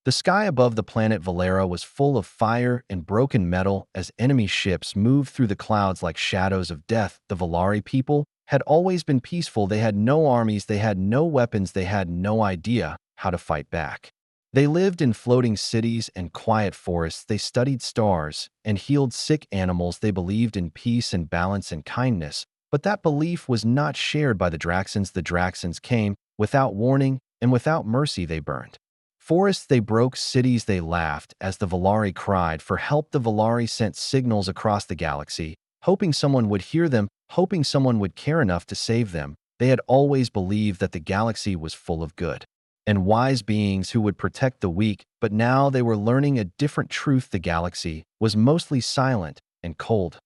The sky above the planet Valera was full of fire and broken metal as enemy ships moved through the clouds like shadows of death. The Valari people had always been peaceful. They had no armies, they had no weapons, they had no idea how to fight back. They lived in floating cities and quiet forests. They studied stars and healed sick animals. They believed in peace and balance and kindness. But that belief was not shared by the Draxans. The Draxans came without warning, and without mercy they burned. Forests they broke, cities they laughed. As the Valari cried for help, the Valari sent signals across the galaxy, hoping someone would hear them, hoping someone would care enough to save them. They had always believed that the galaxy was full of good and wise beings who would protect the weak, but now they were learning a different truth. The galaxy was mostly silent and cold.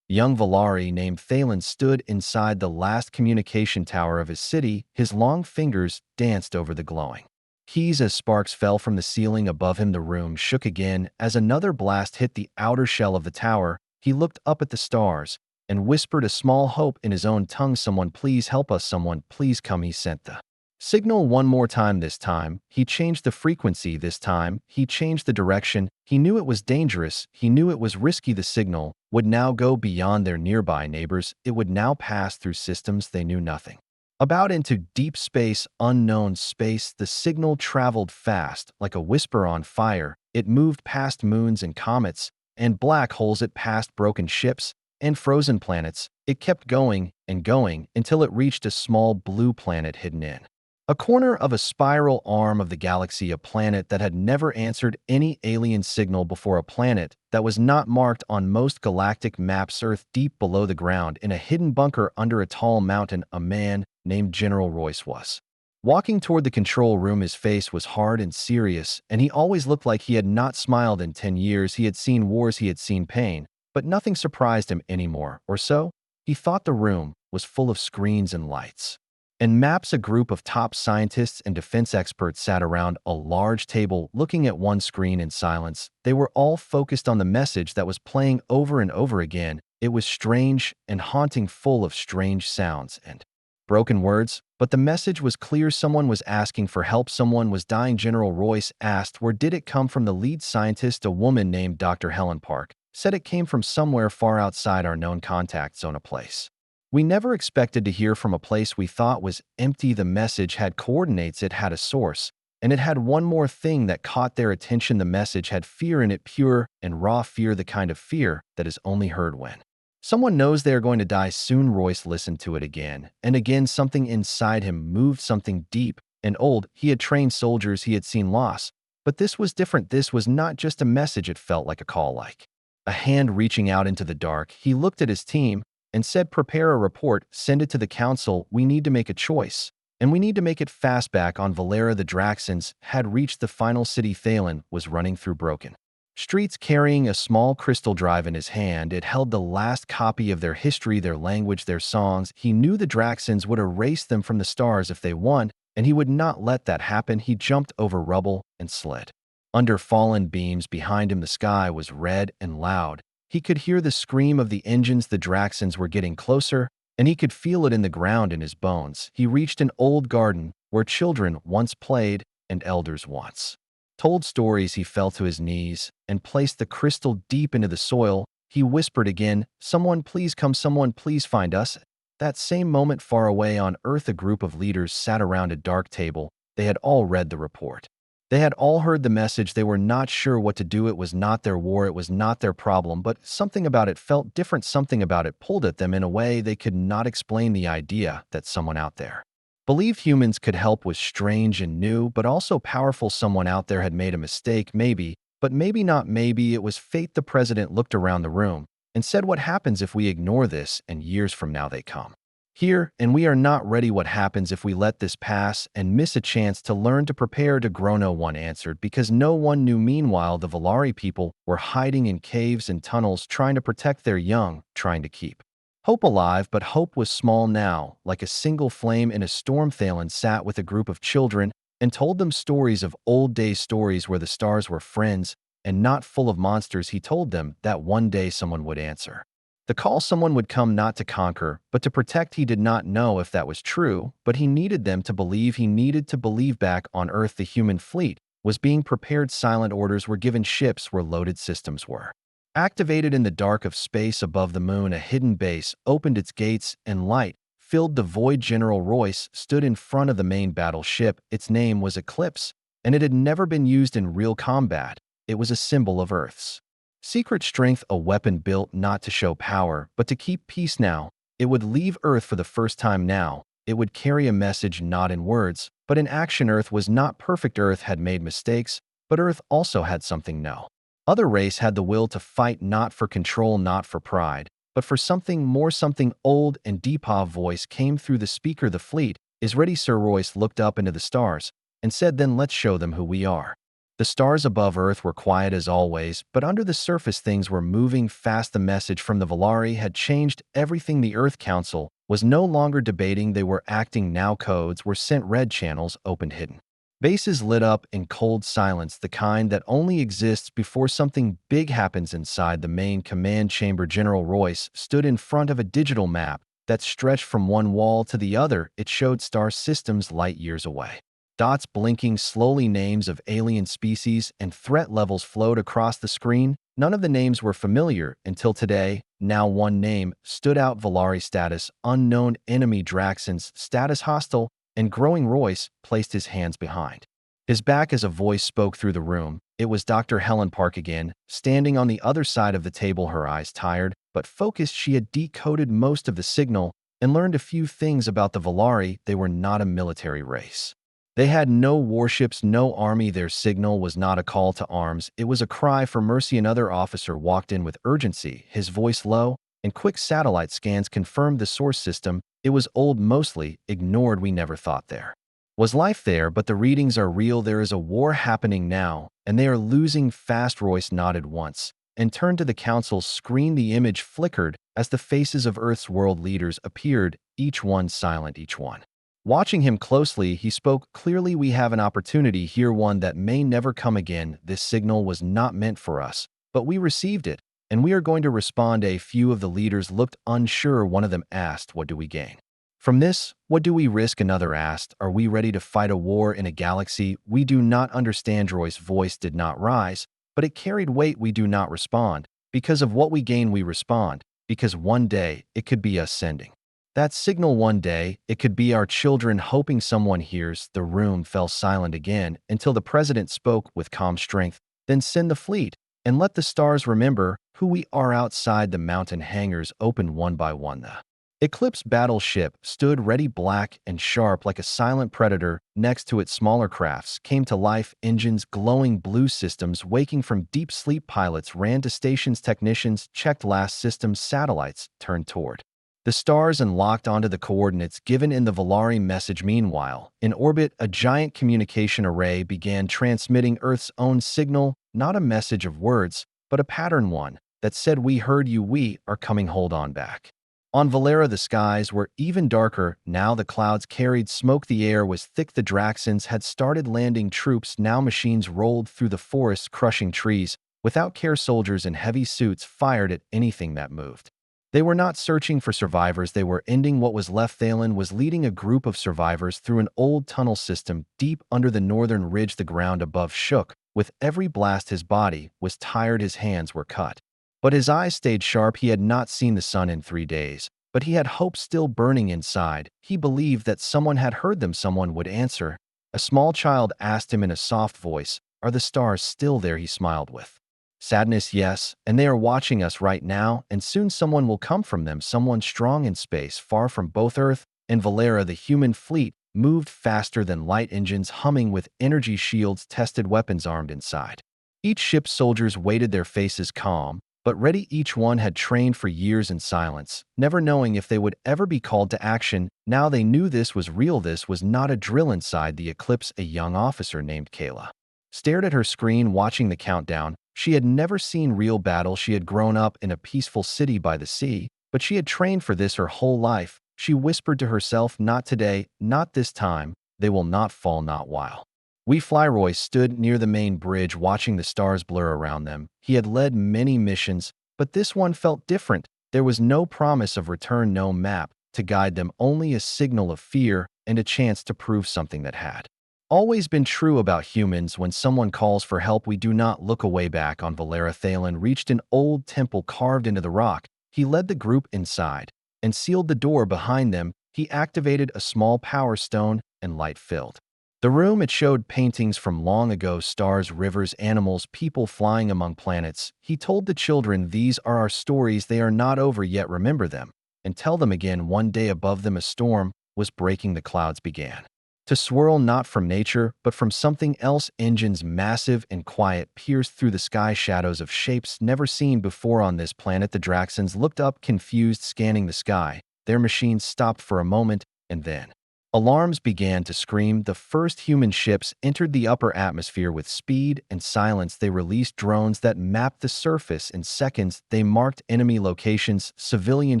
Young Valari named Thalen stood inside the last communication tower of his city. His long fingers danced over the glowing keys as sparks fell from the ceiling above him. The room shook again as another blast hit the outer shell of the tower. He looked up at the stars and whispered a small hope in his own tongue. Someone please help us, someone please come. He sent the signal one more time. This time, he changed the frequency. This time, he changed the direction. He knew it was dangerous. He knew it was risky. The signal would now go beyond their nearby neighbors. It would now pass through systems they knew nothing about, into deep space, unknown space. The signal traveled fast, like a whisper on fire. It moved past moons and comets and black holes. It passed broken ships and frozen planets. It kept going and going until it reached a small blue planet hidden in a corner of a spiral arm of the galaxy, a planet that had never answered any alien signal before, a planet that was not marked on most galactic maps. Earth, deep below the ground, in a hidden bunker under a tall mountain, a man named General Royce was walking toward the control room. His face was hard and serious, and he always looked like he had not smiled in 10 years. He had seen wars, he had seen pain, but nothing surprised him anymore, or so he thought. The room was full of screens and lights and maps. A group of top scientists and defense experts sat around a large table looking at one screen in silence. They were all focused on the message that was playing over and over again. It was strange and haunting, full of strange sounds and broken words, but the message was clear. Someone was asking for help. Someone was dying. General Royce asked, where did it come from? The lead scientist, a woman named Dr. Helen Park, said it came from somewhere far outside our known contact zone, a place we never expected to hear from, a place we thought was empty. The message had coordinates, it had a source, and it had one more thing that caught their attention. The message had fear in it, pure and raw fear, the kind of fear that is only heard when someone knows they are going to die soon. Royce listened to it again and again. Something inside him moved, something deep and old. He had trained soldiers, he had seen loss, but this was different. This was not just a message, it felt like a call, like a hand reaching out into the dark. He looked at his team and said, prepare a report, send it to the council. We need to make a choice, and we need to make it fast. Back on Valera, the Draxans had reached the final city. Thalen was running through broken streets carrying a small crystal drive in his hand. It held the last copy of their history, their language, their songs. He knew the Draxans would erase them from the stars if they won, and he would not let that happen. He jumped over rubble and slid under fallen beams. Behind him, the sky was red and loud. He could hear the scream of the engines. The Draxans were getting closer, and he could feel it in the ground in his bones. He reached an old garden where children once played and elders once told stories. He fell to his knees and placed the crystal deep into the soil. He whispered again, someone please come, someone please find us. That same moment, far away on Earth, a group of leaders sat around a dark table. They had all read the report. They had all heard the message. They were not sure what to do. It was not their war, it was not their problem, but something about it felt different. Something about it pulled at them in a way they could not explain. The idea that someone out there believed humans could help was strange and new, but also powerful. Someone out there had made a mistake, maybe, but maybe not. Maybe it was fate. The president looked around the room and said, what happens if we ignore this and years from now they come here and we are not ready? What happens if we let this pass and miss a chance to learn, to prepare, to grow? No one answered because no one knew. Meanwhile, the Valari people were hiding in caves and tunnels, trying to protect their young, trying to keep hope alive, but hope was small now, like a single flame in a storm. Thalen sat with a group of children and told them stories of old days, stories where the stars were friends and not full of monsters. He told them that one day someone would answer the call. Someone would come not to conquer, but to protect. He did not know if that was true, but he needed them to believe. He needed to believe. Back on Earth, the human fleet was being prepared. Silent orders were given. Ships where loaded systems were activated. In the dark of space above the moon, a hidden base opened its gates and light filled the void. General Royce stood in front of the main battleship. Its name was Eclipse, and it had never been used in real combat. It was a symbol of Earth's secret strength, a weapon built not to show power, but to keep peace. Now, it would leave Earth for the first time. Now, it would carry a message not in words, but in action. Earth was not perfect. Earth had made mistakes, but Earth also had something no other race had: the will to fight, not for control, not for pride, but for something more, something old and deep. A voice came through the speaker. The fleet is ready, Sir. Royce looked up into the stars and said, then let's show them who we are. The stars above Earth were quiet as always, but under the surface things were moving fast. The message from the Volari had changed everything. The Earth Council was no longer debating, they were acting now. Codes were sent, red channels opened, hidden bases lit up in cold silence, the kind that only exists before something big happens. Inside the main command chamber, General Royce stood in front of a digital map that stretched from one wall to the other. It showed star systems light years away. Dots blinking slowly, names of alien species and threat levels flowed across the screen. None of the names were familiar until today. Now one name stood out: Volari. Status unknown, enemy Draxons, status hostile and growing. Royce placed his hands behind his back as a voice spoke through the room. It was Dr. Helen Park again, standing on the other side of the table, her eyes tired but focused. She had decoded most of the signal and learned a few things about the Volari. They were not a military race. They had no warships, no army. Their signal was not a call to arms. It was a cry for mercy. Another officer walked in with urgency, his voice low, and quick satellite scans confirmed the source system. It was old, mostly ignored. We never thought there was life there, but the readings are real. There is a war happening now, and they are losing fast. Royce nodded once and turned to the council's screen. The image flickered as the faces of Earth's world leaders appeared, each one silent, each one watching him closely. He spoke clearly, we have an opportunity here, one that may never come again. This signal was not meant for us, but we received it, and we are going to respond. A few of the leaders looked unsure. One of them asked, what do we gain from this? What do we risk? Another asked, are we ready to fight a war in a galaxy we do not understand? Royce's voice did not rise, but it carried weight. We do not respond because of what we gain. We respond because one day it could be us sending that signal. One day, it could be our children, hoping someone hears. The room fell silent again until the president spoke with calm strength. Then send the fleet and let the stars remember who we are. Outside, the mountain hangars opened one by one. The Eclipse battleship stood ready, black and sharp like a silent predator. Next to it, smaller crafts came to life, engines glowing blue, systems waking from deep sleep. Pilots ran to stations, technicians checked last systems, satellites turned toward the stars and locked onto the coordinates given in the Volari message. Meanwhile, in orbit, a giant communication array began transmitting Earth's own signal, not a message of words, but a pattern, one that said, we heard you, we are coming, hold on back. On Valera, the skies were even darker. Now the clouds carried smoke. The air was thick. The Draxons had started landing troops. Now machines rolled through the forests, crushing trees. Without care, soldiers in heavy suits fired at anything that moved. They were not searching for survivors, they were ending what was left. Thalen was leading a group of survivors through an old tunnel system deep under the northern ridge. The ground above shook with every blast. His body was tired, his hands were cut, but his eyes stayed sharp. He had not seen the sun in 3 days, but he had hope still burning inside. He believed that someone had heard them, someone would answer. A small child asked him in a soft voice, are the stars still there? He smiled with sadness, yes, and they are watching us right now, and soon someone will come from them, someone strong in space, far from both Earth and Valera. The human fleet moved faster than light, engines humming with energy shields, tested weapons armed inside. Each ship's soldiers waited, their faces calm, but ready. Each one had trained for years in silence, never knowing if they would ever be called to action. Now they knew this was real, this was not a drill. Inside the Eclipse, a young officer named Kayla stared at her screen, watching the countdown. She had never seen real battle. She had grown up in a peaceful city by the sea, but she had trained for this her whole life. She whispered to herself, not today, not this time. They will not fall, not while we fly. Royce stood near the main bridge, watching the stars blur around them. He had led many missions, but this one felt different. There was no promise of return, no map to guide them, only a signal of fear and a chance to prove something that had always been true about humans. When someone calls for help, we do not look away. Back on Valera, Thalen reached an old temple carved into the rock. He led the group inside and sealed the door behind them. He activated a small power stone and light filled the room. It showed paintings from long ago, stars, rivers, animals, people flying among planets. He told the children, "These are our stories. They are not over yet. Remember them and tell them again." One day above them, a storm was breaking. The clouds began to swirl, not from nature, but from something else. Engines, massive and quiet, pierced through the sky, shadows of shapes never seen before on this planet. The Draxans looked up, confused, scanning the sky. Their machines stopped for a moment, and then alarms began to scream. The first human ships entered the upper atmosphere with speed and silence. They released drones that mapped the surface in seconds. They marked enemy locations, civilian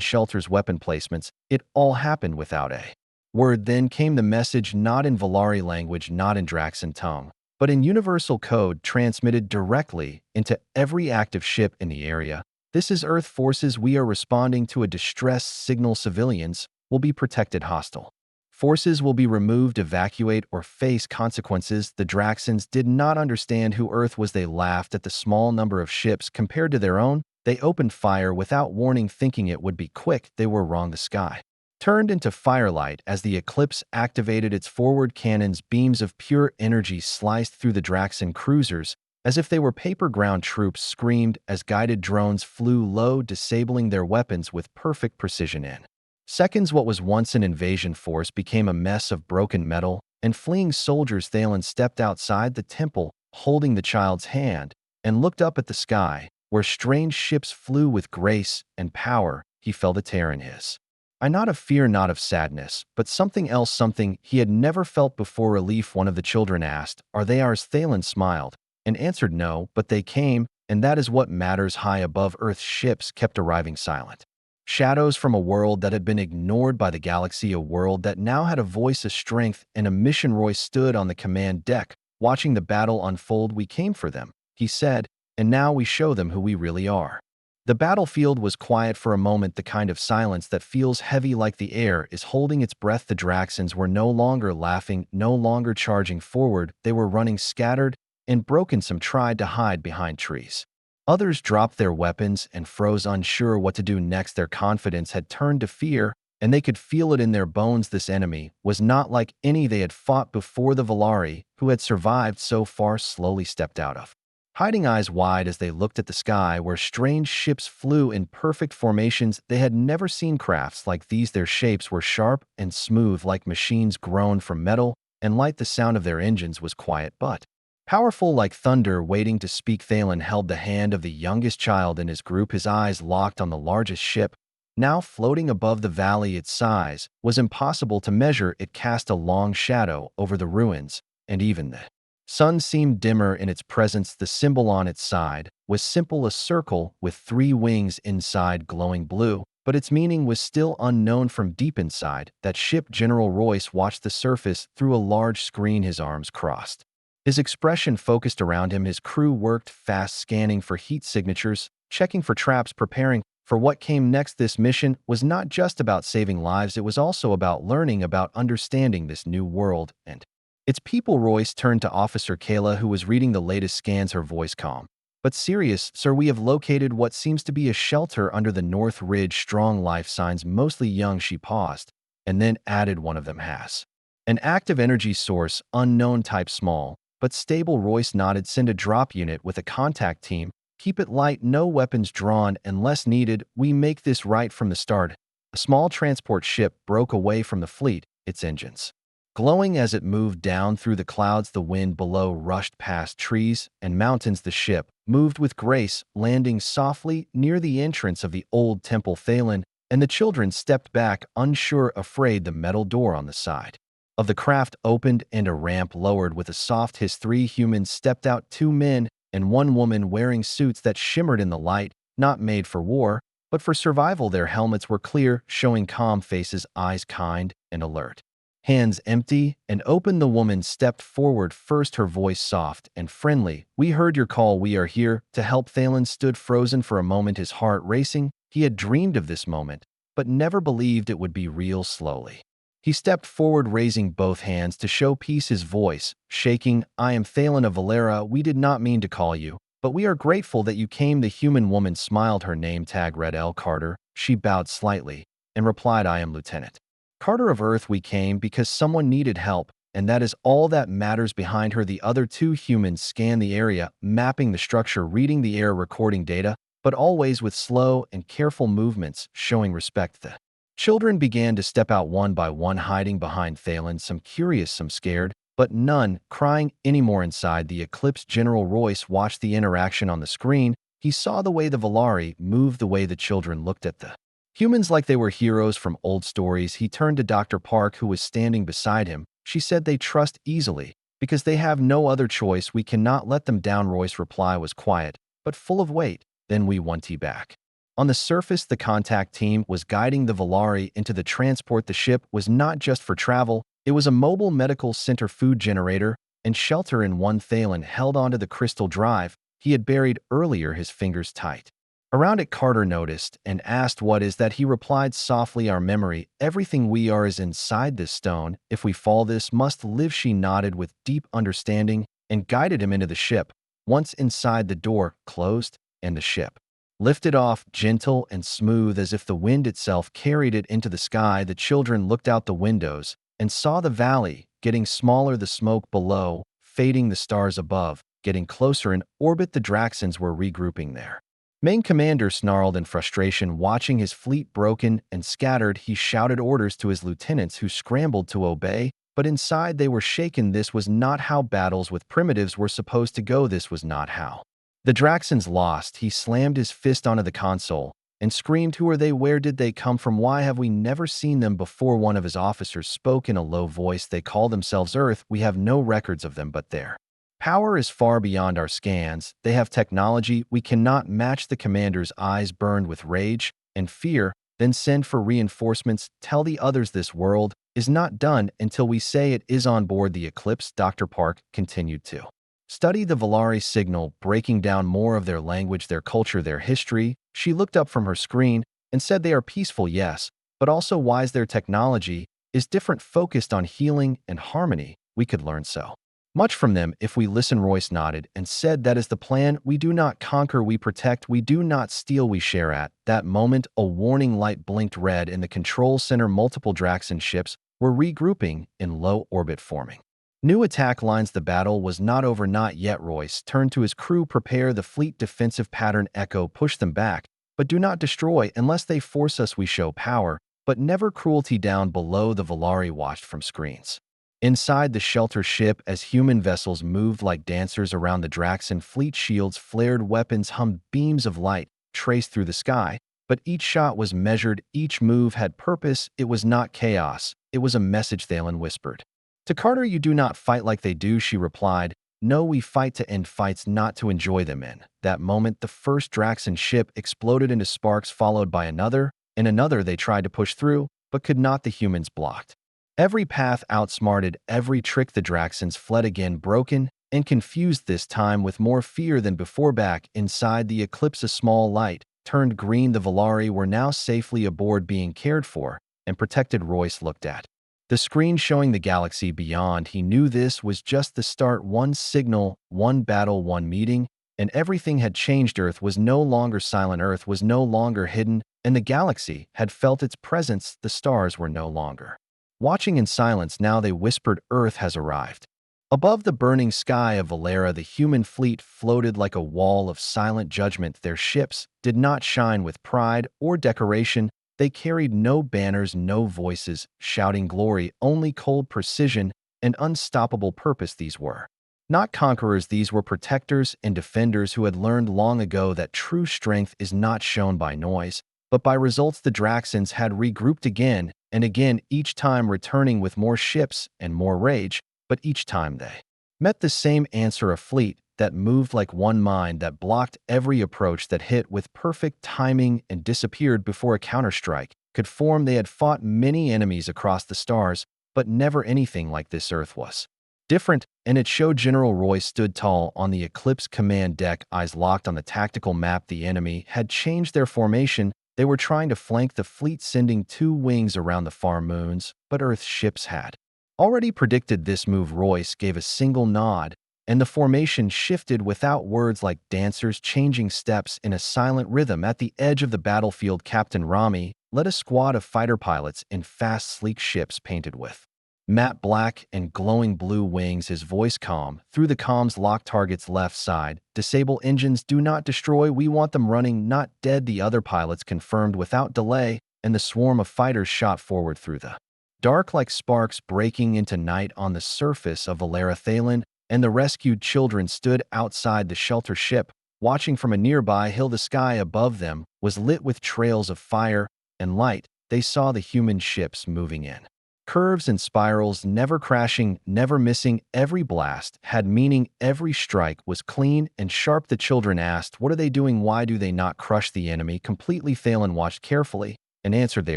shelters, weapon placements. It all happened without a word. Then came the message, not in Valari language, not in Draxan tongue, but in universal code, transmitted directly into every active ship in the area. "This is Earth forces. We are responding to a distress signal. Civilians will be protected. Hostile forces will be removed. Evacuate or face consequences." The Draxans did not understand who Earth was. They laughed at the small number of ships compared to their own. They opened fire without warning, thinking it would be quick. They were wrong. The sky turned into firelight as the Eclipse activated its forward cannons. Beams of pure energy sliced through the Draxan cruisers as if they were paper. Ground troops screamed as guided drones flew low, disabling their weapons with perfect precision. In seconds, what was once an invasion force became a mess of broken metal and fleeing soldiers. Thalen stepped outside the temple, holding the child's hand, and looked up at the sky, where strange ships flew with grace and power. He felt a tear in his eye, not of fear, not of sadness, but something else, something he had never felt before. Relief. One of the children asked, "Are they ours?" Thalen smiled and answered, "No, but they came, and that is what matters." High above Earth, ships kept arriving, silent shadows from a world that had been ignored by the galaxy, a world that now had a voice, a strength, and a mission. Roy stood on the command deck, watching the battle unfold. "We came for them," he said, "and now we show them who we really are." The battlefield was quiet for a moment, the kind of silence that feels heavy, like the air is holding its breath. The Draxans were no longer laughing, no longer charging forward. They were running, scattered and broken. Some tried to hide behind trees. Others dropped their weapons and froze, unsure what to do next. Their confidence had turned to fear, and they could feel it in their bones. This enemy was not like any they had fought before. The Valari, who had survived so far, slowly stepped out of hiding, eyes wide as they looked at the sky, where strange ships flew in perfect formations. They had never seen crafts like these. Their shapes were sharp and smooth, like machines grown from metal and light. The sound of their engines was quiet but powerful, like thunder waiting to speak. Thalen held the hand of the youngest child in his group, his eyes locked on the largest ship, now floating above the valley. Its size was impossible to measure. It cast a long shadow over the ruins, and even the sun seemed dimmer in its presence. The symbol on its side was simple, a circle with 3 wings inside, glowing blue, but its meaning was still unknown. From deep inside that ship, General Royce watched the surface through a large screen, his arms crossed, his expression focused around him. His crew worked fast, scanning for heat signatures, checking for traps, preparing for what came next. This mission was not just about saving lives, it was also about learning, about understanding this new world and its people. Royce turned to Officer Kayla, who was reading the latest scans, her voice calm but serious. "Sir, we have located what seems to be a shelter under the North Ridge. Strong life signs, mostly young." She paused and then added, "One of them has an active energy source, unknown type, small but stable." Royce nodded. "Send a drop unit with a contact team. Keep it light, no weapons drawn unless needed. We make this right from the start." A small transport ship broke away from the fleet, its engines glowing as it moved down through the clouds. The wind below rushed past trees and mountains. The ship moved with grace, landing softly near the entrance of the old temple. Thalen and the children stepped back, unsure, afraid. The metal door on the side of the craft opened and a ramp lowered. With a soft hiss, 3 humans stepped out, 2 men and 1 woman, wearing suits that shimmered in the light, not made for war, but for survival. Their helmets were clear, showing calm faces, eyes kind and alert, hands empty and open. The woman stepped forward first, her voice soft and friendly. "We heard your call. We are here to help." Thalen stood frozen for a moment, his heart racing. He had dreamed of this moment, but never believed it would be real. Slowly He stepped forward, raising both hands to show peace, his voice shaking. "I am Thalen of Valera. We did not mean to call you, but we are grateful that you came." The human woman smiled, her name tag read L. Carter. She bowed slightly and replied, "I am Lieutenant Carter of Earth. We came because someone needed help, and that is all that matters." Behind her, the other two humans scanned the area, mapping the structure, reading the air, recording data, but always with slow and careful movements, showing respect. The children began to step out one by one, hiding behind Thalen, some curious, some scared, but none crying anymore. Inside the Eclipse, General Royce watched the interaction on the screen. He saw the way the Valari moved, the way the children looked at the humans like they were heroes from old stories. He turned to Dr. Park, who was standing beside him. She said, "They trust easily because they have no other choice. We cannot let them down." Royce's reply was quiet, but full of weight. "Then we want you back." On the surface, the contact team was guiding the Valari into the transport. The ship was not just for travel. It was a mobile medical center, food generator, and shelter in one. Thalen held onto the crystal drive he had buried earlier, his fingers tight around it. Carter noticed and asked, "What is that?" He replied softly, "Our memory. Everything we are is inside this stone. If we fall, this must live." She nodded with deep understanding and guided him into the ship. Once inside, the door closed and the ship lifted off, gentle and smooth as if the wind itself carried it into the sky. The children looked out the windows and saw the valley getting smaller, the smoke below fading, the stars above getting closer in orbit. The Draxans were regrouping. Their main commander snarled in frustration, watching his fleet broken and scattered. He shouted orders to his lieutenants, who scrambled to obey, but inside they were shaken. This was not how battles with primitives were supposed to go. This was not how the Draxans lost. He slammed his fist onto the console and screamed, "Who are they? Where did they come from? Why have we never seen them before?" One of his officers spoke in a low voice. "They call themselves Earth. We have no records of them, but their power is far beyond our scans. They have technology we cannot match." The commander's eyes burned with rage and fear. "Then send for reinforcements. Tell the others this world is not done until we say it is." On board the Eclipse, Dr. Park continued to study the Valari signal, breaking down more of their language, their culture, their history. She looked up from her screen and said, "They are peaceful, yes, but also wise. Their technology is different, focused on healing and harmony. We could learn so much from them if we listen." Royce nodded and said, "That is the plan. We do not conquer, we protect. We do not steal, we share." At that moment, a warning light blinked red in the control center. Multiple Draxan ships were regrouping in low orbit, forming new attack lines. The battle was not over, not yet. Royce turned to his crew. "Prepare the fleet defensive pattern. Echo, push them back, but do not destroy unless they force us. We show power, but never cruelty." Down below, the Valari watched from screens inside the shelter ship as human vessels moved like dancers around the Draxan fleet. Shields flared, weapons hummed, beams of light traced through the sky. But each shot was measured, each move had purpose. It was not chaos, it was a message. Thalen whispered to Carter, "You do not fight like they do." She replied, "No, we fight to end fights, not to enjoy them." In that moment, the first Draxan ship exploded into sparks, followed by another and another. They tried to push through, but could not. The humans blocked every path, outsmarted every trick. The Draxans fled again, broken and confused, this time with more fear than before. Back inside the Eclipse, a small light turned green. The Valari were now safely aboard, being cared for and protected. Royce looked at the screen showing the galaxy beyond. He knew this was just the start. One signal, one battle, one meeting, and everything had changed. Earth was no longer silent. Earth was no longer hidden, and the galaxy had felt its presence. The stars were no longer watching in silence. Now they whispered, "Earth has arrived." Above the burning sky of Valera, the human fleet floated like a wall of silent judgment. Their ships did not shine with pride or decoration. They carried no banners, no voices shouting glory, only cold precision and unstoppable purpose. These were not conquerors, these were protectors and defenders who had learned long ago that true strength is not shown by noise, but by results. The Draxans had regrouped again and again, each time returning with more ships and more rage, but each time they met the same answer: a fleet that moved like one mind, that blocked every approach, that hit with perfect timing and disappeared before a counterstrike could form. They had fought many enemies across the stars, but never anything like this. Earth was different, and it showed. General Roy stood tall on the Eclipse command deck, eyes locked on the tactical map. The enemy had changed their formation, They were trying to flank the fleet, sending 2 wings around the far moons, but Earth's ships had already predicted this move. Royce gave a single nod, and the formation shifted without words, like dancers changing steps in a silent rhythm. At the edge of the battlefield, Captain Rami led a squad of fighter pilots in fast, sleek ships painted with matte black and glowing blue wings. His voice calm through the comms: lock targets left side, disable engines, do not destroy, we want them running, not dead. The other pilots confirmed without delay, and the swarm of fighters shot forward through the dark like sparks breaking into night. On the surface of Valera, Thalen and the rescued children stood outside the shelter ship, watching from a nearby hill. The sky above them was lit with trails of fire and light. They saw the human ships moving in curves and spirals, never crashing, never missing. Every blast had meaning, every strike was clean and sharp. The children asked, "What are they doing? Why do they not crush the enemy completely?" Thalen watched carefully and answered, "They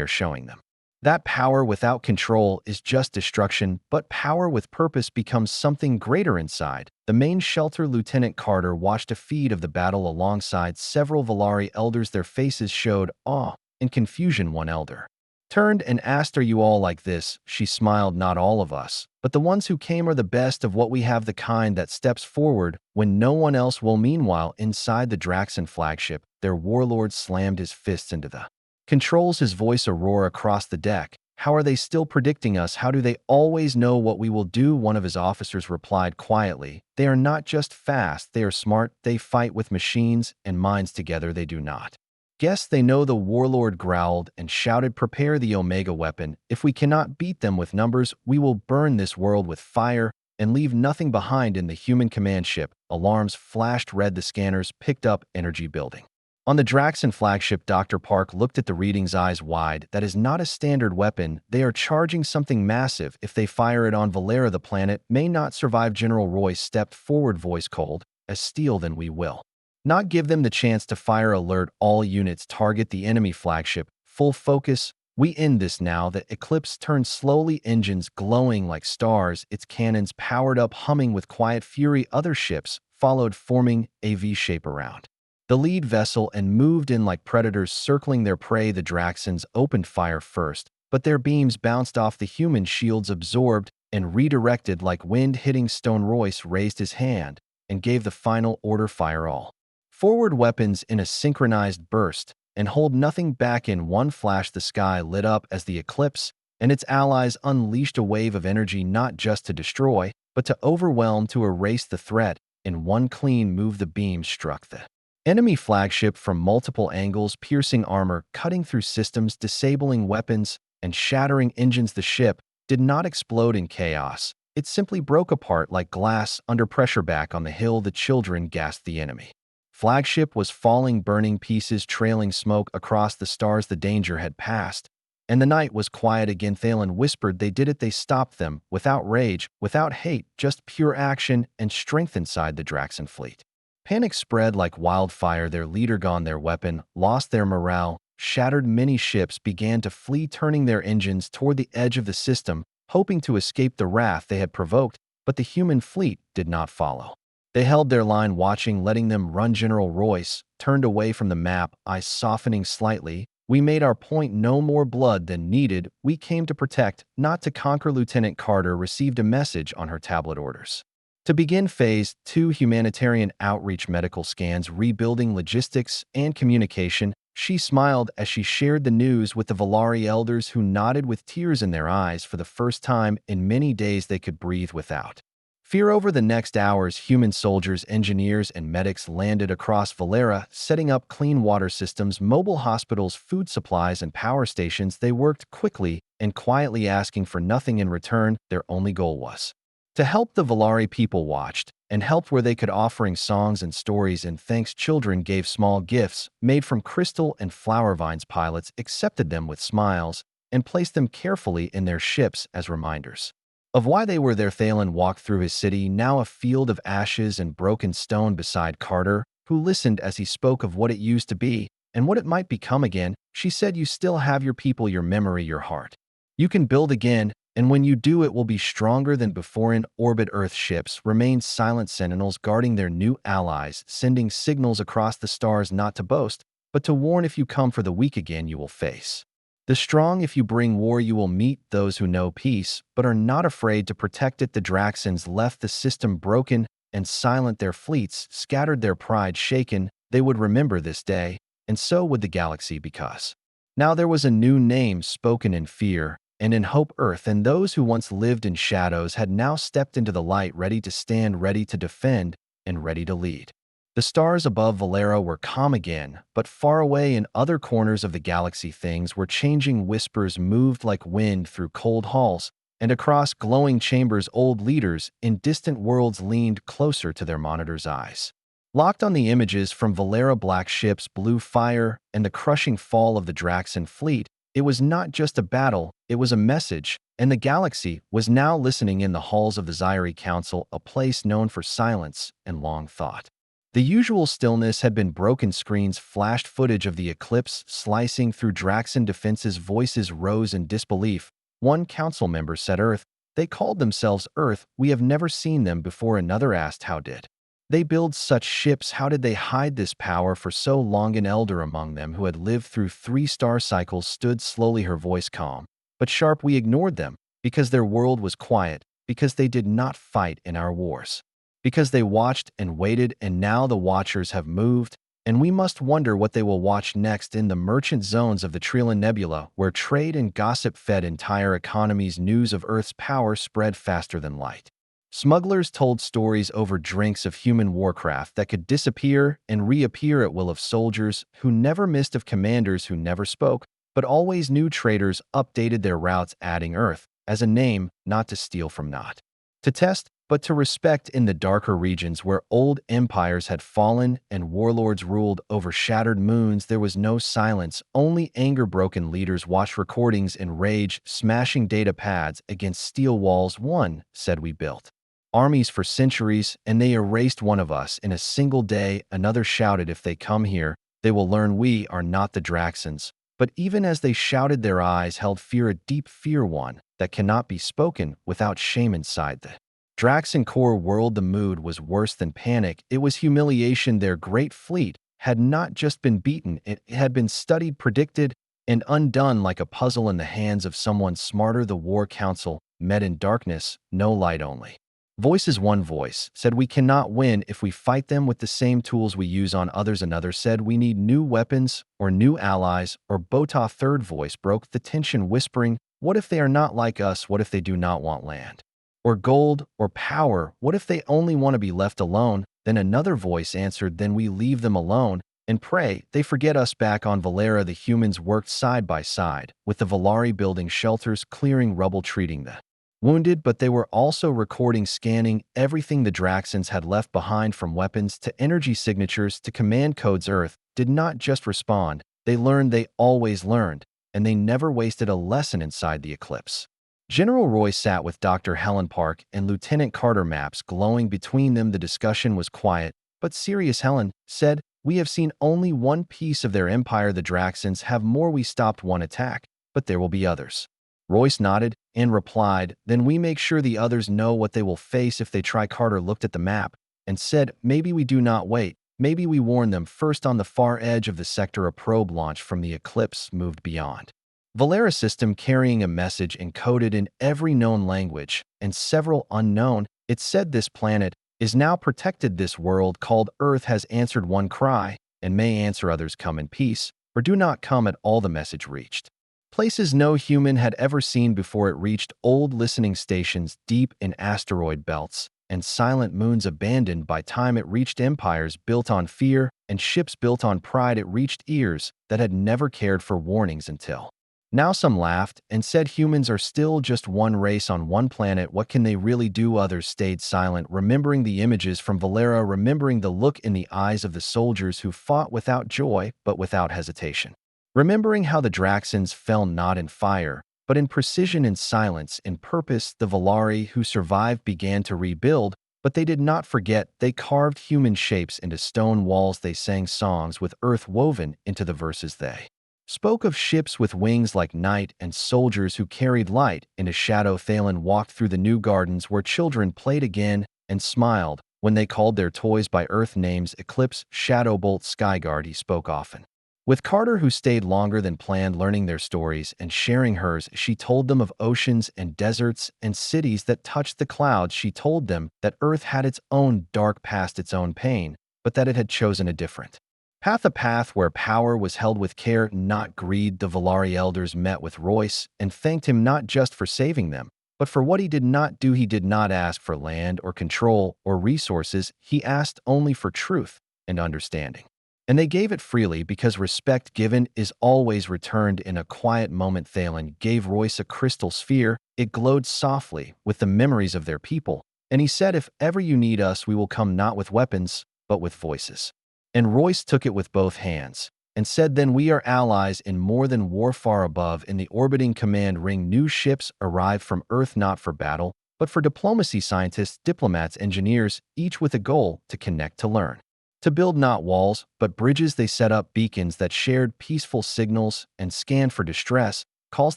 are showing them that power without control is just destruction, but power with purpose becomes something greater." Inside the main shelter, Lieutenant Carter watched a feed of the battle alongside several Valari elders. Their faces showed awe and confusion. One elder turned and asked, "Are you all like this?" She smiled, "Not all of us, but the ones who came are the best of what we have, the kind that steps forward when no one else will." Meanwhile, inside the Draxon flagship, their warlord slammed his fists into the controls, his voice a roar across the deck. "How are they still predicting us? How do they always know what we will do?" One of his officers replied quietly, "They are not just fast, they are smart. They fight with machines and minds together. They do not guess they know." The warlord growled and shouted, "Prepare the Omega weapon. If we cannot beat them with numbers, we will burn this world with fire and leave nothing behind." In the human command ship, alarms flashed red. The scanners picked up energy building. On the Draxon flagship, Dr. Park looked at the readings, eyes wide. "That is not a standard weapon. They are charging something massive. If they fire it on Valera, the planet may not survive." General Royce stepped forward, voice cold as steel. "Then we will not give them the chance to fire. Alert all units, target the enemy flagship. Full focus. We end this now." The Eclipse turned slowly, engines glowing like stars, its cannons powered up, humming with quiet fury. Other ships followed, forming a V shape around the lead vessel and moved in like predators, circling their prey. The Draxons opened fire first, but their beams bounced off the human shields, absorbed and redirected like wind hitting stone. Royce raised his hand and gave the final order: "Fire all forward weapons in a synchronized burst, and hold nothing back." In one flash, the sky lit up as the Eclipse and its allies unleashed a wave of energy, not just to destroy, but to overwhelm, to erase the threat. In one clean move, the beams struck the enemy flagship from multiple angles, piercing armor, cutting through systems, disabling weapons, and shattering engines. The ship did not explode in chaos. It simply broke apart like glass under pressure. Back on the hill, the children gasped. The enemy flagship was falling, burning pieces trailing smoke across the stars. The danger had passed, and the night was quiet again. Thalen whispered, "They did it. They stopped them, without rage, without hate, just pure action and strength." Inside the Draxon fleet, panic spread like wildfire. Their leader gone, their weapon lost, their morale shattered. Many ships began to flee, turning their engines toward the edge of the system, hoping to escape the wrath they had provoked, but the human fleet did not follow. They held their line, watching, letting them run. General Royce turned away from the map, eyes softening slightly. "We made our point. No more blood than needed. We came to protect, not to conquer." Lieutenant Carter received a message on her tablet: orders to begin Phase 2 humanitarian outreach, medical scans, rebuilding, logistics, and communication. She smiled as she shared the news with the Valari elders, who nodded with tears in their eyes. For the first time in many days, they could breathe without fear. Over the next hours, human soldiers, engineers, and medics landed across Valera, setting up clean water systems, mobile hospitals, food supplies, and power stations. They worked quickly and quietly, asking for nothing in return. Their only goal was to help. The Valari people watched and helped where they could, offering songs and stories and thanks. Children gave small gifts made from crystal and flower vines. Pilots accepted them with smiles and placed them carefully in their ships as reminders of why they were there. Thalen walked through his city, now a field of ashes and broken stone, beside Carter, who listened as he spoke of what it used to be and what it might become again. She said, "You still have your people, your memory, your heart. You can build again, and when you do, it will be stronger than before." In orbit, Earth ships remained silent sentinels, guarding their new allies, sending signals across the stars, not to boast, but to warn if you come for the weak again you will face. The strong if you bring war you will meet those who know peace, but are not afraid to protect it. The Draxans left the system broken and silent, their fleets scattered, their pride shaken. They would remember this day, and so would the galaxy, because now there was a new name spoken in fear and in hope. Earth and those who once lived in shadows had now stepped into the light, ready to stand, ready to defend, and ready to lead. The stars above Valera were calm again, but far away in other corners of the galaxy things were changing. Whispers moved like wind through cold halls, and across glowing chambers old leaders in distant worlds leaned closer to their monitors' eyes. Locked on the images from Valera, black ships, blue fire, and the crushing fall of the Draxan fleet, it was not just a battle, it was a message, and the galaxy was now listening in the halls of the Zyri Council, a place known for silence and long thought. The usual stillness had been broken. Screens flashed footage of the eclipse slicing through Draxan defenses. Voices rose in disbelief. One council member said, "Earth. They called themselves Earth. We have never seen them before." Another asked, "How did they build such ships? How did they hide this power for so long?" An elder among them, who had lived through 3 star cycles, stood slowly, her voice calm but sharp. "We ignored them because their world was quiet, because they did not fight in our wars, because they watched and waited, and now the watchers have moved, and we must wonder what they will watch next." In the merchant zones of the Trillian Nebula, where trade and gossip fed entire economies, news of Earth's power spread faster than light. Smugglers told stories over drinks of human warcraft that could disappear and reappear at will, of soldiers who never missed, of commanders who never spoke but always knew. Traders updated their routes, adding Earth as a name, not to steal from, not to test, but to respect. In the darker regions where old empires had fallen and warlords ruled over shattered moons, there was no silence, only anger. Broken leaders watched recordings in rage, smashing data pads against steel walls. One said, "We built armies for centuries, and they erased one of us in a single day." Another shouted, "If they come here, they will learn we are not the Draxans." But even as they shouted, their eyes held fear, a deep fear, one that cannot be spoken without shame. Inside the Draxan core world, the mood was worse than panic. It was humiliation. Their great fleet had not just been beaten, it had been studied, predicted, and undone like a puzzle in the hands of someone smarter. The War Council met in darkness, no light, only voices. One voice said, "We cannot win if we fight them with the same tools we use on others." Another said, "We need new weapons or new allies or both." A third voice broke the tension, whispering, "What if they are not like us? What if they do not want land or gold or power? What if they only want to be left alone?" Then another voice answered, "Then we leave them alone and pray they forget us." Back on Valera, the humans worked side by side with the Valari, building shelters, clearing rubble, treating the wounded, but they were also recording, scanning everything the Draxans had left behind, from weapons to energy signatures to command codes. Earth did not just respond, they learned. They always learned, and they never wasted a lesson. Inside the eclipse, General Roy sat with Dr. Helen Park and Lieutenant Carter, maps glowing between them. The discussion was quiet but serious. Helen said, "We have seen only one piece of their empire. The Draxans have more. We stopped one attack, but there will be others." Royce nodded and replied, "Then we make sure the others know what they will face if they try." Carter looked at the map and said, "Maybe we do not wait. Maybe we warn them first." On the far edge of the sector, a probe launched from the eclipse moved beyond Valera system, carrying a message encoded in every known language and several unknown. It said, "This planet is now protected. This world called Earth has answered one cry and may answer others. Come in peace or do not come at all." The message reached places no human had ever seen before. It reached old listening stations deep in asteroid belts and silent moons abandoned by time. It reached empires built on fear and ships built on pride. It reached ears that had never cared for warnings until now. Some laughed and said, "Humans are still just one race on one planet. What can they really do?" Others stayed silent, remembering the images from Valera, remembering the look in the eyes of the soldiers who fought without joy but without hesitation, remembering how the Draxans fell not in fire, but in precision, in silence, in purpose. The Valari who survived began to rebuild, but they did not forget. They carved human shapes into stone walls. They sang songs with earth woven into the verses. They spoke of ships with wings like night and soldiers who carried light into shadow. Thalen walked through the new gardens where children played again and smiled when they called their toys by Earth names: Eclipse, Shadowbolt, Skyguard. He spoke often With Carter, who stayed longer than planned learning their stories and sharing hers, she told them of oceans and deserts and cities that touched the clouds. She told them that Earth had its own dark past, its own pain, but that it had chosen a different path, a path where power was held with care, not greed. The Valari elders met with Royce and thanked him not just for saving them, but for what he did not do. He did not ask for land or control or resources. He asked only for truth and understanding. And they gave it freely because respect given is always returned. In a quiet moment, Thalen gave Royce a crystal sphere. It glowed softly with the memories of their people. And he said, "If ever you need us, we will come, not with weapons, but with voices." And Royce took it with both hands and said, "Then we are allies in more than war." Far above, in the orbiting command ring, new ships arrived from Earth, not for battle, but for diplomacy. Scientists, diplomats, engineers, each with a goal: to connect, to learn, to build not walls, but bridges. They set up beacons that shared peaceful signals and scanned for distress calls.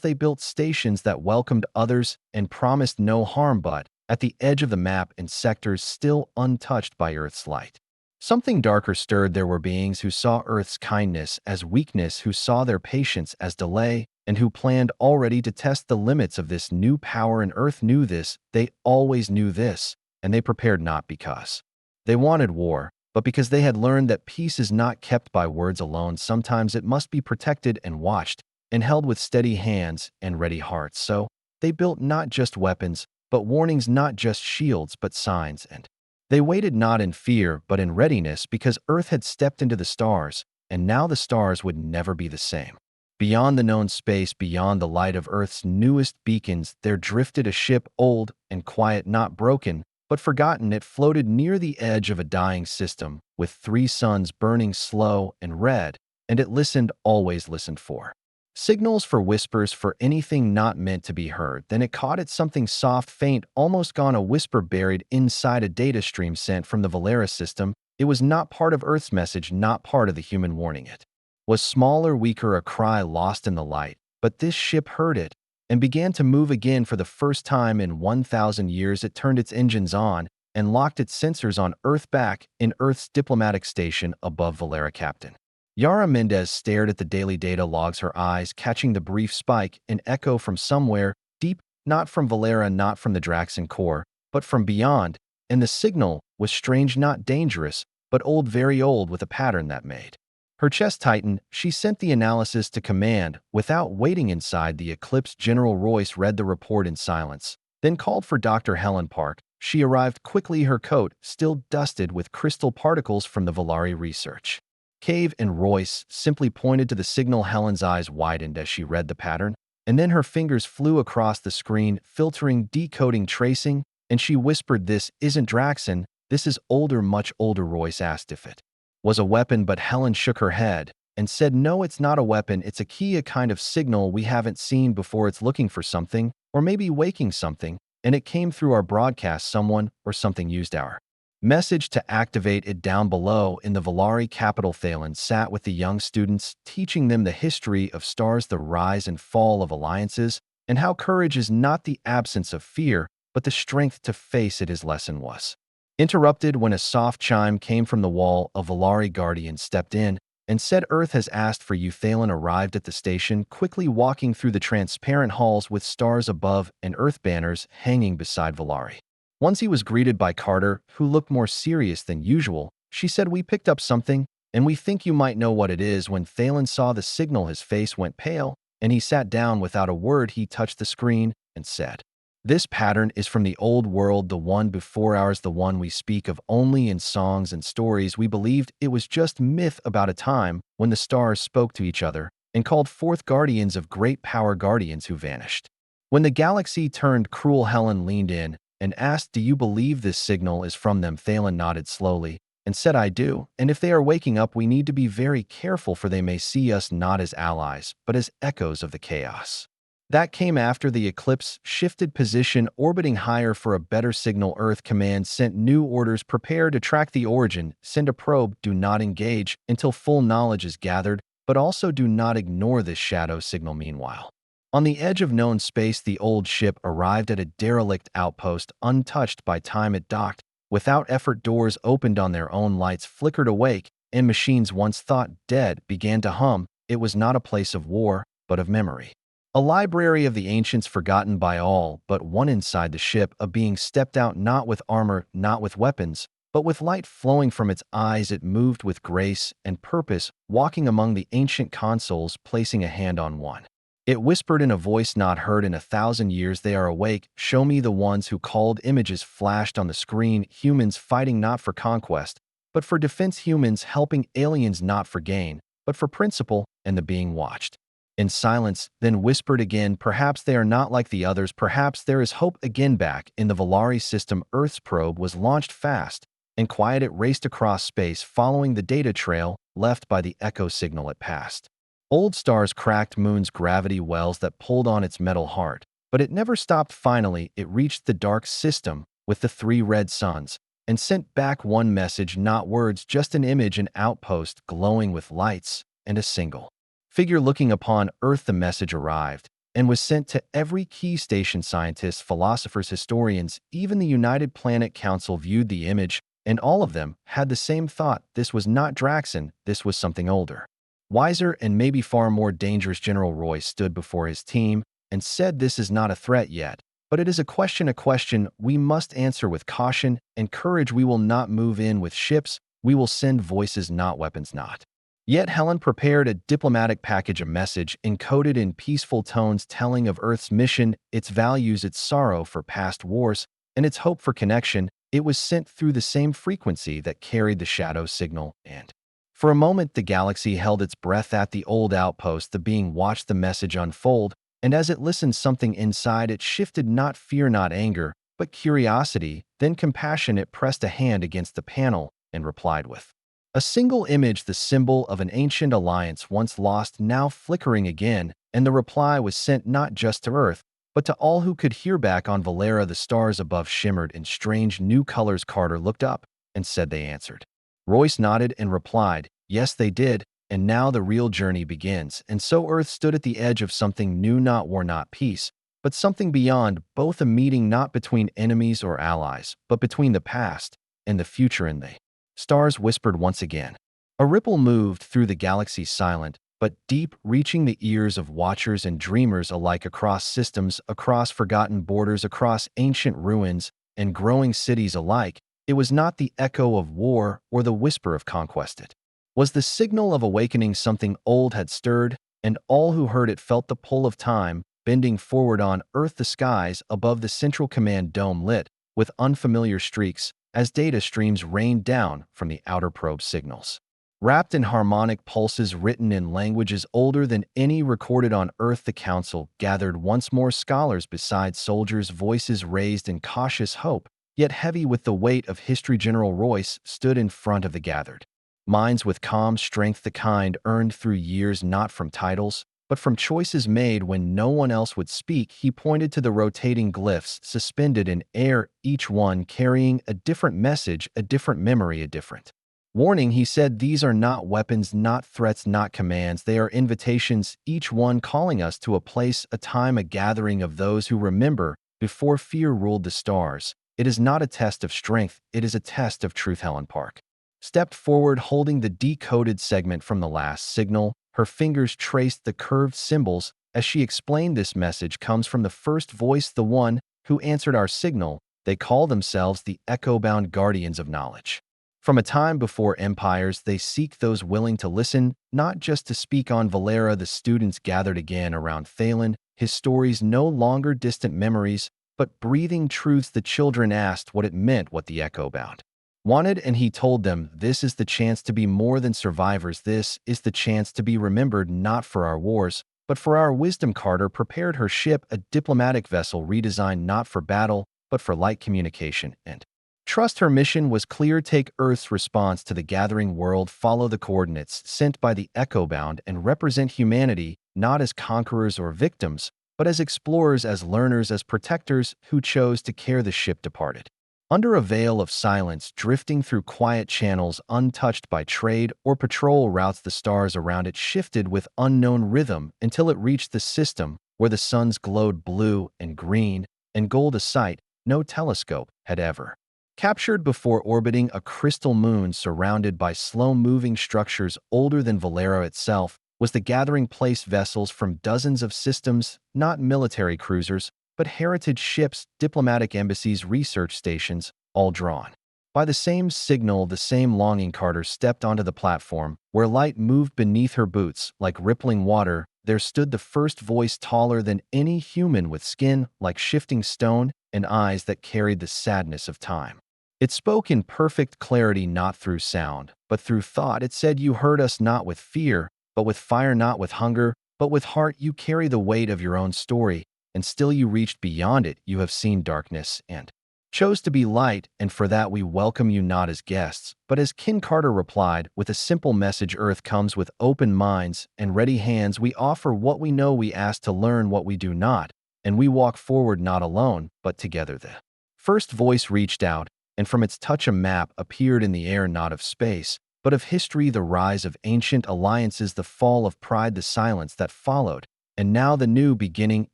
They built stations that welcomed others and promised no harm. But at the edge of the map, in sectors still untouched by Earth's light, something darker stirred. There were beings who saw Earth's kindness as weakness, who saw their patience as delay, and who planned already to test the limits of this new power. And Earth knew this. They always knew this, and they prepared not because they wanted war, but because they had learned that peace is not kept by words alone. Sometimes it must be protected and watched and held with steady hands and ready hearts. So they built not just weapons, but warnings, not just shields, but signs. And they waited not in fear, but in readiness, because Earth had stepped into the stars, and now the stars would never be the same. Beyond the known space, beyond the light of Earth's newest beacons, there drifted a ship, old and quiet, not broken, but forgotten. It floated near the edge of a dying system, with 3 suns burning slow and red, and it listened, always listened for signals, for whispers, for anything not meant to be heard. Then it caught it, something soft, faint, almost gone, a whisper buried inside a data stream sent from the Valera system. It was not part of Earth's message, not part of the human warning. It was smaller, weaker, a cry lost in the light. But this ship heard it and began to move again. For the first time in 1,000 years, it turned its engines on and locked its sensors on Earth. Back in Earth's diplomatic station above Valera, Captain Yara Mendez stared at the daily data logs, her eyes catching the brief spike, an echo from somewhere deep, not from Valera, not from the Draxon core, but from beyond. And the signal was strange, not dangerous, but old, very old, with a pattern that made her chest tighten. She sent the analysis to command without waiting. Inside the Eclipse, General Royce read the report in silence, then called for Dr. Helen Park. She arrived quickly, her coat still dusted with crystal particles from the Valari research cave, and Royce simply pointed to the signal. Helen's eyes widened as she read the pattern, and then her fingers flew across the screen, filtering, decoding, tracing, and she whispered, "This isn't Draxon. This is older, much older." Royce asked if it was a weapon, but Helen shook her head and said, "No, it's not a weapon. It's a key, a kind of signal we haven't seen before. It's looking for something, or maybe waking something, and it came through our broadcast. Someone or something used our message to activate it." Down below in the Valari capital, Thalen sat with the young students, teaching them the history of stars, the rise and fall of alliances, and how courage is not the absence of fear, but the strength to face it. His lesson was interrupted when a soft chime came from the wall. A Valari guardian stepped in and said, "Earth has asked for you." Thalen arrived at the station, quickly walking through the transparent halls with stars above and Earth banners hanging beside Valari. Once he was greeted by Carter, who looked more serious than usual. She said, "We picked up something, and we think you might know what it is." When Thalen saw the signal, his face went pale, and he sat down without a word. He touched the screen and said, "This pattern is from the old world, the one before ours, the one we speak of only in songs and stories. We believed it was just myth about a time when the stars spoke to each other and called forth guardians of great power, guardians who vanished when the galaxy turned cruel." Helen leaned in and asked, "Do you believe this signal is from them?" Thalen nodded slowly and said, "I do, and if they are waking up, we need to be very careful, for they may see us not as allies, but as echoes of the chaos that came after the eclipse." Shifted position, orbiting higher for a better signal. Earth Command sent new orders: prepare to track the origin, send a probe, do not engage until full knowledge is gathered, but also do not ignore this shadow signal. Meanwhile, on the edge of known space, the old ship arrived at a derelict outpost, untouched by time. It docked without effort. Doors opened on their own, lights flickered awake, and machines once thought dead began to hum. It was not a place of war, but of memory. A library of the ancients forgotten by all but one. Inside the ship, a being stepped out, not with armor, not with weapons, but with light flowing from its eyes. It moved with grace and purpose, walking among the ancient consoles, placing a hand on one. It whispered in a voice not heard in 1,000 years, "They are awake. Show me the ones who called." Images flashed on the screen, humans fighting not for conquest, but for defense, humans helping aliens not for gain, but for principle, and the being watched. In silence, then whispered again, "Perhaps they are not like the others. Perhaps there is hope." Again, back in the Volari system, Earth's probe was launched fast and quiet. It raced across space, following the data trail left by the echo signal it passed. Old stars cracked moons, gravity wells that pulled on its metal heart. But it never stopped. Finally, it reached the dark system with the 3 red suns and sent back one message, not words, just an image, an outpost glowing with lights and a single figure looking upon Earth. The message arrived and was sent to every key station. Scientists, philosophers, historians, even the United Planet Council viewed the image, and all of them had the same thought: this was not Draxon, this was something older, wiser, and maybe far more dangerous. General Royce stood before his team and said, "This is not a threat yet, but it is a question we must answer with caution and courage. We will not move in with ships, we will send voices, not weapons." Not yet. Helen prepared a diplomatic package, a message encoded in peaceful tones, telling of Earth's mission, its values, its sorrow for past wars, and its hope for connection. It was sent through the same frequency that carried the shadow signal, and for a moment the galaxy held its breath at the old outpost. The being watched the message unfold, and as it listened, something inside it shifted, not fear, not anger, but curiosity, then compassion. It pressed a hand against the panel and replied with a single image, the symbol of an ancient alliance once lost, now flickering again, and the reply was sent not just to Earth, but to all who could hear. Back on Valera, the stars above shimmered in strange new colors. Carter looked up and said, "They answered." Royce nodded and replied, "Yes, they did, and now the real journey begins." And so Earth stood at the edge of something new, not war, not peace, but something beyond, both a meeting not between enemies or allies, but between the past and the future. And the stars whispered once again. A ripple moved through the galaxy, silent but deep, reaching the ears of watchers and dreamers alike, across systems, across forgotten borders, across ancient ruins and growing cities alike. It was not the echo of war or the whisper of conquest. It was the signal of awakening. Something old had stirred, and all who heard it felt the pull of time bending forward on Earth. The skies above the central command dome lit with unfamiliar streaks as data streams rained down from the outer probe, signals wrapped in harmonic pulses written in languages older than any recorded on Earth. The council gathered once more, scholars beside soldiers, voices raised in cautious hope, yet heavy with the weight of history. General Royce stood in front of the gathered minds with calm strength, the kind earned through years, not from titles, but from choices made when no one else would speak. He pointed to the rotating glyphs suspended in air, each one carrying a different message, a different memory, a different warning. He said, "These are not weapons, not threats, not commands. They are invitations, each one calling us to a place, a time, a gathering of those who remember before fear ruled the stars. It is not a test of strength, it is a test of truth." Helen Park stepped forward, holding the decoded segment from the last signal. Her fingers traced the curved symbols as she explained, "This message comes from the first voice, the one who answered our signal. They call themselves the echo-bound guardians of knowledge. From a time before empires, they seek those willing to listen, not just to speak." On Valera, the students gathered again around Thalen, his stories no longer distant memories, but breathing truths. The children asked what it meant, what the echo-bound wanted, and he told them, "This is the chance to be more than survivors. This is the chance to be remembered, not for our wars, but for our wisdom." Carter prepared her ship, a diplomatic vessel redesigned not for battle, but for light communication and trust. Her mission was clear: take Earth's response to the gathering world, follow the coordinates sent by the echo-bound, and represent humanity not as conquerors or victims, but as explorers, as learners, as protectors who chose to care. The ship departed under a veil of silence, drifting through quiet channels untouched by trade or patrol routes. The stars around it shifted with unknown rhythm until it reached the system where the suns glowed blue and green and gold, a sight no telescope had ever Captured before orbiting a crystal moon surrounded by slow-moving structures older than Valera itself, was the gathering place vessels from dozens of systems, not military cruisers, but heritage ships, diplomatic embassies, research stations, all drawn. By the same signal, the same longing, Carter stepped onto the platform, where light moved beneath her boots like rippling water. There stood the first voice, taller than any human, with skin like shifting stone and eyes that carried the sadness of time. It spoke in perfect clarity, not through sound, but through thought. It said, "You heard us not with fear, but with fire, not with hunger, but with heart. You carry the weight of your own story, and still you reached beyond it. You have seen darkness and chose to be light, and for that we welcome you, not as guests, but as kin." Carter replied with a simple message: Earth comes with open minds and ready hands. We offer what we know, we ask to learn what we do not, and we walk forward not alone, but together. The first voice reached out, and from its touch a map appeared in the air, not of space, but of history, the rise of ancient alliances, the fall of pride, the silence that followed, and now the new beginning,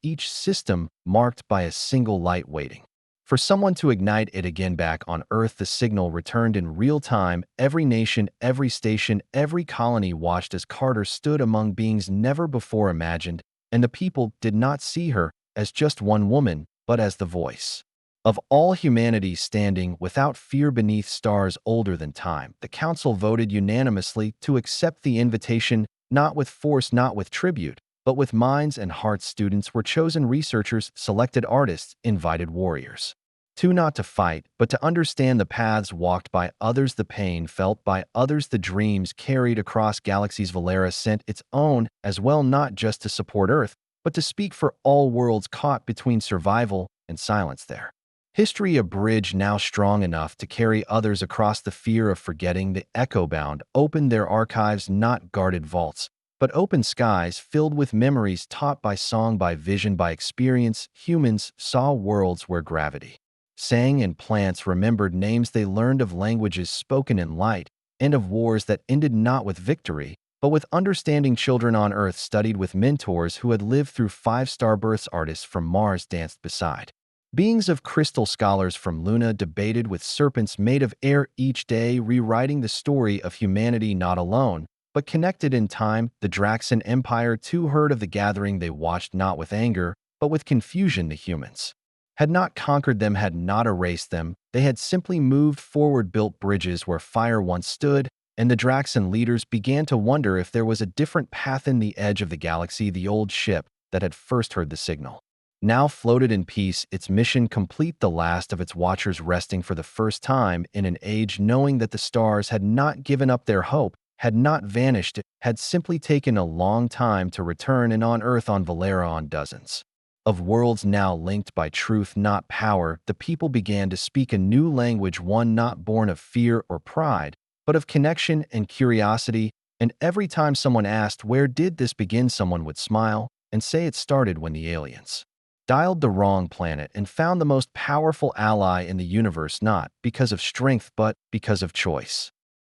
each system marked by a single light waiting for someone to ignite it again. Back on Earth, the signal returned in real time. Every nation, every station, every colony watched as Carter stood among beings never before imagined, and the people did not see her as just one woman, but as the voice of all humanity, standing without fear beneath stars older than time. The council voted unanimously to accept the invitation, not with force, not with tribute, but with minds and hearts. Students were chosen, researchers selected, artists invited, warriors to not to fight, but to understand the paths walked by others, the pain felt by others, the dreams carried across galaxies. Valera sent its own as well, not just to support Earth, but to speak for all worlds caught between survival and silence. There history, a bridge now strong enough to carry others across the fear of forgetting. The echo-bound opened their archives, not guarded vaults, but open skies filled with memories taught by song, by vision, by experience. Humans saw worlds where gravity sang, and plants remembered names they learned, of languages spoken in light, and of wars that ended not with victory, but with understanding. Children on Earth studied with mentors who had lived through five-star births. Artists from Mars danced beside beings of crystal, scholars from Luna debated with serpents made of air, each day rewriting the story of humanity, not alone, but connected in time. The Draxan Empire too heard of the gathering. They watched not with anger, but with confusion. The humans had not conquered them, had not erased them. They had simply moved forward, built bridges where fire once stood, and the Draxan leaders began to wonder if there was a different path. In the edge of the galaxy, the old ship that had first heard the signal now floated in peace, its mission complete, the last of its watchers resting for the first time in an age, knowing that the stars had not given up their hope, had not vanished, it had simply taken a long time to return. And on Earth, on Valera, on dozens of worlds now linked by truth, not power, the people began to speak a new language, one not born of fear or pride, but of connection and curiosity. And every time someone asked, "Where did this begin?" someone would smile and say it started when the aliens dialed the wrong planet and found the most powerful ally in the universe, not because of strength, but because of choice.